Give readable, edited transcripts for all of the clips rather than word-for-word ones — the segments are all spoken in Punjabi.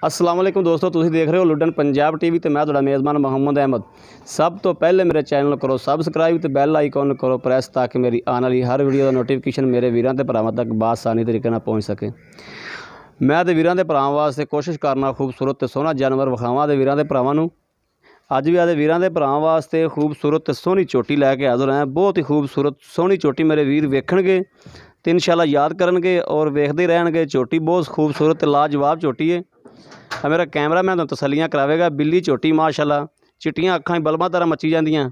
अस्सलाम वालेकुम दोस्तों, तुसीं देख रहे हो लुडन पंजाब टीवी ते मैं तुहाडा मेज़बान मोहम्मद अहमद। सब तो पहले मेरे चैनल करो सबसक्राइब ते बैल आइकॉन करो प्रेस ताकि मेरी आने वाली हर वीडियो का नोटिफिकेशन मेरे वीरां ते भरावां तक बासानी तरीके नाल पहुँच सके। मैं ते वीरां दे भरावां वास्ते कोशिश करना खूबसूरत ते सोहना जानवर विखावां ते वीरां दे भरावां नूं। अज भी आदे वीरां दे भरावां वास्ते खूबसूरत ते सोहनी चोटी लैके हाज़र हैं। बहुत ही खूबसूरत सोहनी चोटी मेरे वीर वेखणगे ते इंशाअल्लाह याद करनगे और वेखदे रहणगे। चोटी बहुत खूबसूरत ते लाजवाब चोटी है। मेरा कैमरा मैन तसलियाँ करावेगा। बिल्ली झोटी माशाल्लाह, चिट्टियां अखां बल्बां तरह मची जांदियां,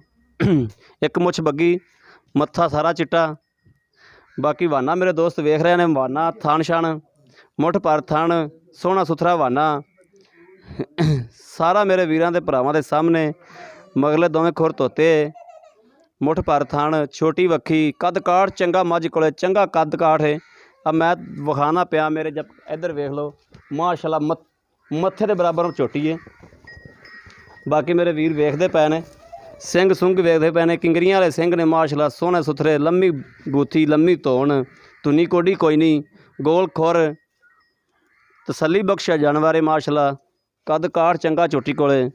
एक मुछ बग्गी, मत्था सारा चिट्टा। बाकी वाना मेरे दोस्त वेख रहे हैं, वाना थान शान मुठ पर थान सोहना सुथरा वाना सारा मेरे वीरां दे भरावां दे सामने। मगले दोवें खुर धोते, मुठ पर थान, छोटी वक्खी, कद काठ चंगा मझ कोले चंगा कद काठ है। अब मैं विखाना पिया मेरे जब इधर वेख लो माशाल्लाह मत्थे दे बराबर चोटी है। बाकी मेरे वीर वेखदे पे ने, सिंग सुंग वेखदे पे ने, किंगरियां वाले सिंग ने माशाल्लाह सोहने सुथरे, लम्मी बूथी लम्मी धौन, धुनी कोडी कोई नहीं, गोल खुर, तसली बख्शा जानवर है माशाल्लाह, कद काठ चंगा चोटी कोले।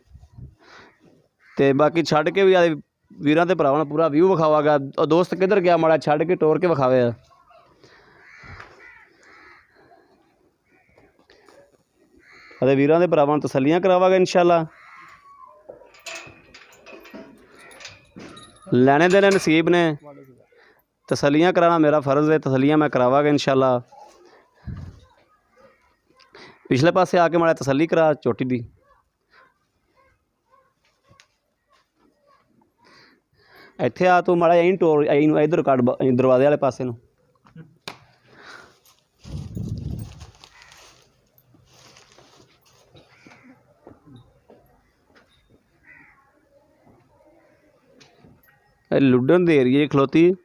ते बाकी छड़ के भी आदे वीरां दे भरावां पूरा व्यू विखावागा। दोस्त किधर गया माड़ा छड़ के टोर के विखावे। अरे वीरां दे भरावां तसलियां करावागा इंशाअल्लाह। लैने देने नसीब ने, तसलियां कराना मेरा फ़र्ज़ है, तसलियां मैं करावागा इंशाअल्लाह। पिछले पासे आके माड़ा तसली करा चोटी दी। इत्थे आ तू माड़ा यहीं टोर इधर कट दरवाजे वाले पासे नूं। लुडन दे एरिए खलोती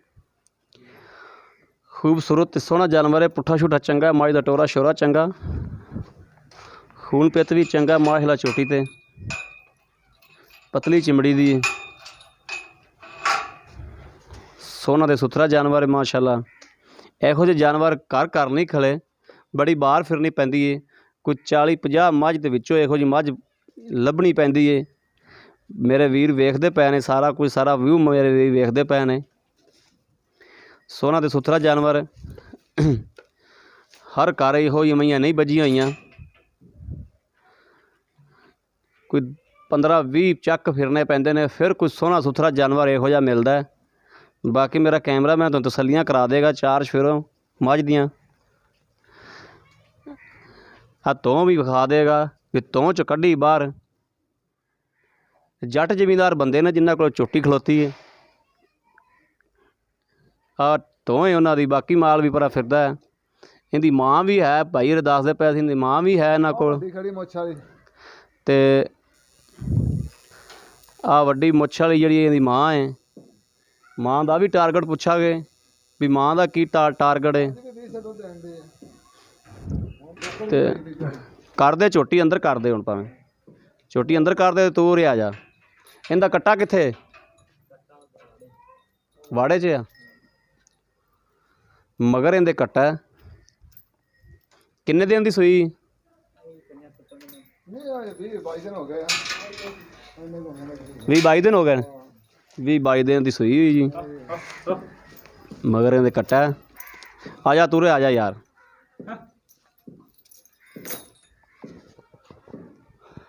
खूबसूरत सोहना जानवर है। पुट्ठा छुट्ठा चंगा, माई दा टोरा शोरा चंगा, खून पित भी चंगा माशाल्लाह। चोटी ते पतली चिमड़ी दी सोहना ते सुथरा जानवर है माशाल्लाह। इहो जिहे जानवर घर घर नहीं खड़े, बड़ी बाहर फिरनी पैंदी है। कोई 40-50 मझ दे विचों इहो जी मझ लभनी पैंदी है। मेरे वीर वेखदे पे ने सारा कुछ, सारा व्यू मेरे वीर वेखदे पे ने। सोहना ते सुथरा जानवर हर घर इहो जिहियां नहीं बजियां होइयां। कोई 15-20 चक फिरने पैंदे ने, फिर कुछ सोहना सुथरा जानवर इहो जिहा मिलदा है। बाकी मेरा कैमरा मैं तुहानूं तसलियां करा देगा चार फिरों मझ दियां। धौं भी विखा देगा कि धौं च कड्ढी बाहर। जट जमींदार बंदे ने जिन्हां कोल चोटी खलोती है। धौं है उन्हां दी, बाकी माल भी परा फिरदा है। इहदी माँ भी है, भाई अरदास दे पैसे इहदी माँ भी है इन्हां कोल। ते आ वड्डी मुੱਛ वाली जिहड़ी इहदी माँ है, माँ का भी टारगेट पुछांगे भी माँ का की टारगेट है। ते कर दे चोटी अंदर कर दे, हुण भावें चोटी अंदर कर दे। तू उरे आ जा। इहदा कट्टा कित्थे? वाड़े च आ मगर इहदे कट्टा है। किन्ने दिन दी सूई? 20-22 दिन हो गए। 20-22 दिन की सूई हुई जी। मगर इहदे कट्टा है। आ जा तूरे आ जा यार।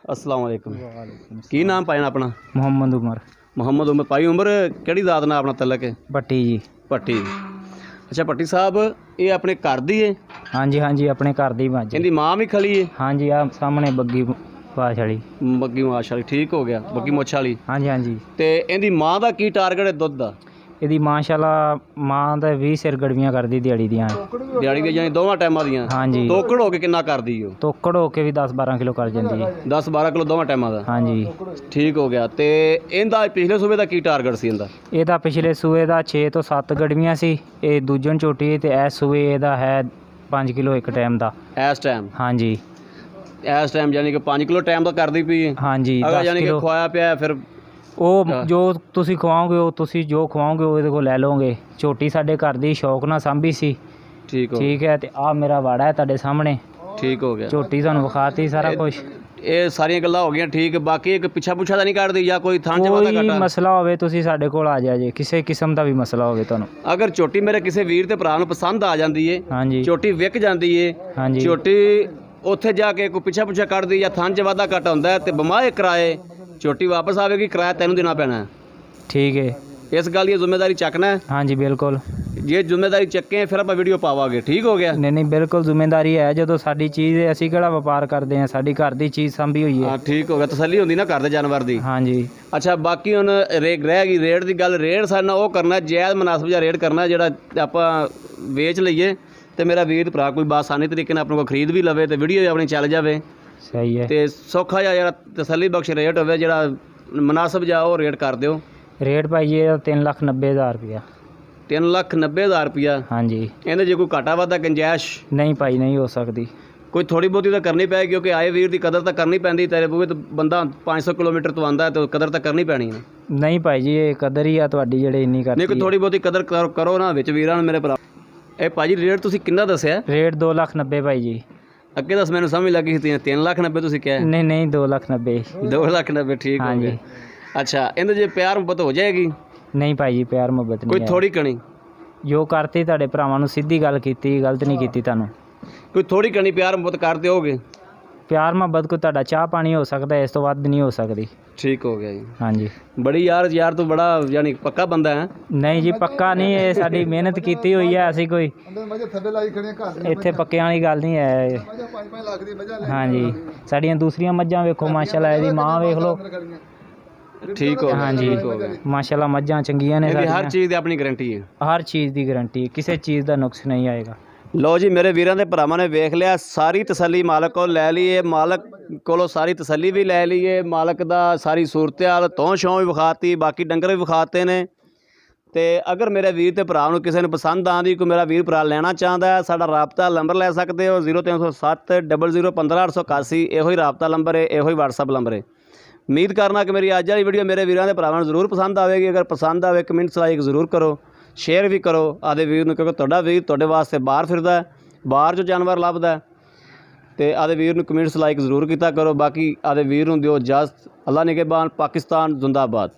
अस्सलाम वालेकुम। की नाम पाया अपना? मोहम्मद उमर। मोहम्मद उमर पाई उमर केड़ी जात ना अपना तलक है? भट्टी जी। भट्टी। अच्छा भट्टी साहब, ये अपने घर दी है? हाँ जी हाँ जी, अपने घर दी मੱਝ। इहदी माँ भी खली है? हाँ जी, आ सामने बग्गी वाश वाली। बग्गी वाश वाली, ठीक हो गया, बग्गी मुੱਛ वाली। हाँ जी हाँ जी। ते इहदी माँ का की टारगेट है दुध का? ਇਹਦੀ ਮਾਸ਼ਾਅੱਲਾ माँ ਦਾ 20 ਸਿਰ ਗੜਵੀਆਂ ਕਰਦੀ ਦਿਹਾੜੀ ਦੀਆਂ। ਦਿਹਾੜੀ ਦੀਆਂ ਜਾਨੀ ਦੋਵਾਂ ਟਾਈਮਾਂ ਦੀਆਂ? ਹਾਂਜੀ। ਤੋਕੜ ਹੋ ਕੇ ਕਿੰਨਾ ਕਰਦੀ ਉਹ? ਤੋਕੜ ਹੋ ਕੇ ਵੀ 10-12 ਕਿਲੋ ਕਰ ਜਾਂਦੀ ਹੈ। 10-12 ਕਿਲੋ ਦੋਵਾਂ ਟਾਈਮਾਂ ਦਾ? ਹਾਂਜੀ। ਠੀਕ ਹੋ ਗਿਆ। ਤੇ ਇਹਦਾ ਪਿਛਲੇ ਸੂਬੇ ਦਾ ਕੀ ਟਾਰਗੇਟ ਸੀ ਇਹਦਾ? ਇਹਦਾ ਪਿਛਲੇ ਸੂਏ ਦਾ 6 ਤੋਂ 7 ਗੜਵੀਆਂ ਸੀ। ਇਹ ਦੂਜਣ ਝੋਟੀ ਤੇ ਇਸ ਸੂਏ ਇਹਦਾ ਹੈ 5 ਕਿਲੋ ਇੱਕ ਟਾਈਮ ਦਾ ਇਸ ਟਾਈਮ? ਹਾਂਜੀ ਇਸ ਟਾਈਮ ਯਾਨੀ ਕਿ 5 ਕਿਲੋ ਟਾਈਮ ਦਾ ਕਰਦੀ ਪਈ ਹੈ? ਹਾਂਜੀ। ਅਗਰ ਯਾਨੀ ਕਿ ਖਵਾਇਆ ਪਿਆ ਫਿਰ ਉਹ ਜੋ ਤੁਸੀਂ ਖਵਾਓਗੇ ਉਹ ਤੁਸੀਂ ਜੋ ਖਵਾਓਗੇ ਉਹ ਇਹਦੇ ਕੋਲ ਲੈ ਲਓਗੇ। ਝੋਟੀ ਸਾਡੇ ਘਰ ਦੀ ਸ਼ੌਕ ਨਾਲ ਸਾਂਭੀ ਸੀ। ਠੀਕ ਹੈ। ਤੇ ਆ ਮੇਰਾ ਵਾੜਾ ਹੈ ਤੁਹਾਡੇ ਸਾਹਮਣੇ। ਠੀਕ ਹੋ ਗਿਆ। ਝੋਟੀ ਤੁਹਾਨੂੰ ਵਿਖਾਤੀ ਸਾਰਾ ਕੁਝ। ਇਹ ਸਾਰੀਆਂ ਗੱਲਾਂ ਹੋ ਗਈਆਂ ਠੀਕ। ਬਾਕੀ ਇੱਕ ਪਿੱਛਾ ਪੁੱਛਾ ਤਾਂ ਨਹੀਂ ਕੱਢਦੀ ਜਾਂ ਕੋਈ ਥਾਂ 'ਚ ਵਾਧਾ ਕੋਈ ਘਾਟਾ? ਮਸਲਾ ਹੋਵੇ ਤੁਸੀਂ ਸਾਡੇ ਕੋਲ ਆ ਜਾਇਆ ਜੇ, ਕਿਸੇ ਕਿਸਮ ਦਾ ਵੀ ਮਸਲਾ ਹੋਵੇ ਤੁਹਾਨੂੰ। ਅਗਰ ਝੋਟੀ ਮੇਰੇ ਕਿਸੇ ਵੀਰ ਤੇ ਭਰਾ ਨੂੰ ਪਸੰਦ ਆ ਜਾਂਦੀ ਏ, ਹਾਂਜੀ ਝੋਟੀ ਵਿਕ ਜਾਂਦੀ ਏ, ਹਾਂਜੀ ਝੋਟੀ ਉੱਥੇ ਜਾ ਕੇ ਕੋਈ ਪਿੱਛਾ ਪੁੱਛਾ ਕੱਢਦੀ ਜਾਂ ਥਾਂ 'ਚ ਵਾਧਾ ਘਾਟਾ ਹੁੰਦਾ ਹੈ ਤੇ ਬਿਮਾਰ ਕਿਰਾਏ ਝੋਟੀ ਵਾਪਸ ਆਵੇਗੀ, ਕਿਰਾਇਆ ਤੈਨੂੰ ਦੇਣਾ ਪੈਣਾ ਹੈ। ਠੀਕ ਹੈ। ਇਸ ਗੱਲ ਦੀ ਜ਼ਿੰਮੇਵਾਰੀ ਚੱਕਣਾ ਹੈ। ਹਾਂਜੀ ਬਿਲਕੁਲ। ਜੇ ਜ਼ਿੰਮੇਵਾਰੀ ਚੱਕੇ ਫਿਰ ਆਪਾਂ ਵੀਡੀਓ ਪਾਵਾਂਗੇ। ਠੀਕ ਹੋ ਗਿਆ। ਨਹੀਂ ਨਹੀਂ ਬਿਲਕੁਲ ਜ਼ਿੰਮੇਵਾਰੀ ਹੈ। ਜਦੋਂ ਸਾਡੀ ਚੀਜ਼ ਹੈ, ਅਸੀਂ ਕਿਹੜਾ ਵਪਾਰ ਕਰਦੇ ਹਾਂ, ਸਾਡੀ ਘਰ ਦੀ ਚੀਜ਼ ਸੰਭੀ ਹੋਈ ਹੈ। ਹਾਂ ਠੀਕ ਹੋ ਗਿਆ। ਤਸੱਲੀ ਹੁੰਦੀ ਨਾ ਘਰ ਦੇ ਜਾਨਵਰ ਦੀ। ਹਾਂਜੀ ਅੱਛਾ ਬਾਕੀ ਹੁਣ ਰਹਿ ਗਈ ਰੇਟ ਦੀ ਗੱਲ। ਰੇਟ ਸਾਡੇ ਨਾਲ ਉਹ ਕਰਨਾ ਜਾਇਜ਼ ਮੁਨਾਸਬ ਜਿਹਾ ਰੇਟ ਕਰਨਾ ਜਿਹੜਾ ਆਪਾਂ ਵੇਚ ਲਈਏ ਤੇ ਮੇਰਾ ਵੀਰ ਭਰਾ ਕੋਈ ਬਾਸਾਨੀ ਤਰੀਕੇ ਨਾਲ ਆਪਣੇ ਕੋਲ ਖਰੀਦ ਵੀ ਲਵੇ ਤੇ ਵੀਡੀਓ ਵੀ ਆਪਣੀ ਚੱਲ ਜਾਵੇ ਸਹੀ ਹੈ। ਤੇ ਸੌਖਾ ਜਿਹਾ ਜਿਹੜਾ ਤਸੱਲੀ ਬਖਸ਼ ਰੇਟ ਹੋਵੇ, ਜਿਹੜਾ ਮੁਨਾਸਬ ਜਿਹਾ ਉਹ ਰੇਟ ਕਰ ਦਿਓ। ਰੇਟ ਭਾਈ ਜੀ ਇਹਦਾ 3,90,000 ਰੁਪਇਆ। 3,90,000 ਰੁਪਇਆ। ਹਾਂਜੀ। ਇਹਦੇ ਜੇ ਕੋਈ ਘਾਟਾ ਵਾਧਾ ਗੁੰਜਾਇਸ਼? ਨਹੀਂ ਭਾਈ ਨਹੀਂ ਹੋ ਸਕਦੀ। ਕੋਈ ਥੋੜੀ ਬਹੁਤੀ ਤਾਂ ਕਰਨੀ ਪਏਗੀ ਕਿਉਂਕਿ ਆਏ ਵੀਰ ਦੀ ਕਦਰ ਤਾਂ ਕਰਨੀ ਪੈਂਦੀ। ਤੇਰੇ ਬੂਹੇ ਤੋਂ ਬੰਦਾ 500 ਕਿਲੋਮੀਟਰ ਤੋਂ ਆਉਂਦਾ ਤੇ ਕਦਰ ਤਾਂ ਕਰਨੀ ਪੈਣੀ ਹੈ। ਨਹੀਂ ਭਾਈ ਜੀ ਇਹ ਕਦਰ ਹੀ ਆ ਤੁਹਾਡੀ ਜਿਹੜੇ ਇੰਨੀ ਕਰਦੀ ਨਹੀਂ ਕੋਈ ਥੋੜੀ ਬਹੁਤੀ ਕਦਰ ਕਰੋ ਨਾ ਵਿੱਚ ਵੀਰਾਂ ਨੂੰ ਮੇਰੇ ਭਰਾ। ਇਹ ਭਾਜੀ ਰੇਟ ਤੁਸੀਂ ਕਿੰਨਾ ਦੱਸਿਆ? ਰੇਟ 2,90,000 ਭਾਈ ਜੀ। ਅੱਗੇ ਦੱਸ ਮੈਨੂੰ ਸਮਝ ਲੱਗੀ ਸੀ 3,90,000 ਤੁਸੀਂ ਕਿਹਾ। ਨਹੀਂ ਨਹੀਂ 2,90,000। 2,90,000 ਠੀਕ ਹੋ ਹਾਂਜੀ। ਗਿਆ। ਅੱਛਾ ਇਹਦੇ ਜੇ ਪਿਆਰ ਮੁਹੱਬਤ ਹੋ ਜਾਏਗੀ? ਨਹੀਂ ਭਾਈ ਜੀ ਪਿਆਰ ਮੁਹੱਬਤ ਕੋਈ ਨਹੀਂ ਹੈ। ਥੋੜੀ ਕਣੀ? ਜੋ ਕਰਤੀ ਤੁਹਾਡੇ ਭਰਾਵਾਂ ਨੂੰ ਸਿੱਧੀ ਗੱਲ ਕੀਤੀ, ਗਲਤ ਨਹੀਂ ਕੀਤੀ ਤੁਹਾਨੂੰ। ਕੋਈ ਥੋੜੀ ਕਣੀ ਪਿਆਰ ਮੁਹੱਬਤ ਕਰ ਦਿਓਗੇ? ਪਿਆਰ ਮੁਹੱਬਤ ਕੋਈ ਤੁਹਾਡਾ ਚਾਹ ਪਾਣੀ ਹੋ ਸਕਦਾ, ਇਸ ਤੋਂ ਵੱਧ ਨਹੀਂ ਹੋ ਸਕਦੀ। ਠੀਕ ਹੋ ਗਿਆ ਜੀ। ਹਾਂਜੀ। ਬੜੀ ਯਾਰ ਤੂੰ ਬੜਾ ਯਾਨੀ ਪੱਕਾ ਬੰਦਾ ਹੈ। ਨਹੀਂ ਜੀ ਪੱਕਾ ਨਹੀਂ, ਇਹ ਸਾਡੀ ਮਿਹਨਤ ਕੀਤੀ ਹੋਈ ਹੈ। ਅਸੀਂ ਕੋਈ ਇੱਥੇ ਪੱਕਿਆਂ ਵਾਲੀ ਗੱਲ ਨਹੀਂ ਹੈ ਇਹ। ਹਾਂਜੀ ਸਾਡੀਆਂ ਦੂਸਰੀਆਂ ਮੱਝਾਂ ਵੇਖੋ ਮਾਸ਼ਾਅੱਲਾ, ਇਹਦੀ ਮਾਂ ਵੇਖ ਲਓ। ਠੀਕ ਹੋ ਗਿਆ। ਹਾਂਜੀ ਠੀਕ ਹੋ ਗਿਆ। ਮਾਸ਼ਾਅੱਲਾ ਮੱਝਾਂ ਚੰਗੀਆਂ ਨੇ ਇਹਦੀ ਹਰ ਸਾਡੀਆਂ। ਚੀਜ਼ ਦੀ ਆਪਣੀ ਗਾਰੰਟੀ ਹੈ। ਹਰ ਚੀਜ਼ ਦੀ ਗਾਰੰਟੀ, ਕਿਸੇ ਚੀਜ਼ ਦਾ ਨੁਕਸ ਨਹੀਂ ਆਏਗਾ। ਲਓ ਜੀ ਮੇਰੇ ਵੀਰਾਂ ਦੇ ਭਰਾਵਾਂ ਨੇ ਵੇਖ ਲਿਆ, ਸਾਰੀ ਤਸੱਲੀ ਮਾਲਕ ਕੋਲ ਲੈ ਲਈਏ, ਮਾਲਕ ਕੋਲੋਂ ਸਾਰੀ ਤਸੱਲੀ ਵੀ ਲੈ ਲਈਏ, ਮਾਲਕ ਦਾ ਸਾਰੀ ਸੂਰਤ-ਹਾਲ ਤੋਂ ਸ਼ੌਂ ਵੀ ਵਿਖਾਤੀ, ਬਾਕੀ ਡੰਗਰ ਵੀ ਵਿਖਾਤੇ ਨੇ। ਤੇ ਅਗਰ ਮੇਰੇ ਵੀਰ ਤੇ ਭਰਾ ਨੂੰ ਕਿਸੇ ਨੂੰ ਪਸੰਦ ਆਉਂਦੀ, ਕੋਈ ਮੇਰਾ ਵੀਰ ਭਰਾ ਲੈਣਾ ਚਾਹੁੰਦਾ ਹੈ, ਸਾਡਾ ਰਾਬਤਾ ਨੰਬਰ ਲੈ ਸਕਦੇ ਹੋ 0307 00 15 881। ਇਹੋ ਹੀ ਰਾਬਤਾ ਨੰਬਰ ਹੈ, ਇਹੋ ਹੀ WhatsApp ਨੰਬਰ ਹੈ। ਉਮੀਦ ਕਰਨਾ ਕਿ ਮੇਰੀ ਅੱਜ ਵਾਲੀ ਵੀਡੀਓ ਮੇਰੇ ਵੀਰਾਂ ਦੇ ਭਰਾਵਾਂ ਨੂੰ ਜ਼ਰੂਰ ਪਸੰਦ ਆਵੇਗੀ। ਅਗਰ ਪਸੰਦ ਆਵੇ ਕਮੈਂਟਸ ਲਾਈਕ ਜ਼ਰੂਰ ਕਰੋ, ਸ਼ੇਅਰ ਵੀ ਕਰੋ ਆਦੇ ਵੀਰ ਨੂੰ, ਕਿਉਂਕਿ ਤੁਹਾਡਾ ਵੀਰ ਤੁਹਾਡੇ ਵਾਸਤੇ ਬਾਹਰ ਫਿਰਦਾ, ਬਾਹਰ ਜੋ ਜਾਨਵਰ ਲੱਭਦਾ। ਤੇ ਆਦੇ ਵੀਰ ਨੂੰ ਕਮੈਂਟਸ ਲਾਈਕ ਜ਼ਰੂਰ ਕੀਤਾ ਕਰੋ। ਬਾਕੀ ਆਦੇ ਵੀਰ ਨੂੰ ਦਿਓ ਇਜਾਜ਼ਤ। ਅੱਲਾ ਨਿਗਹਿਬਾਨ। ਪਾਕਿਸਤਾਨ ਜ਼ਿੰਦਾਬਾਦ।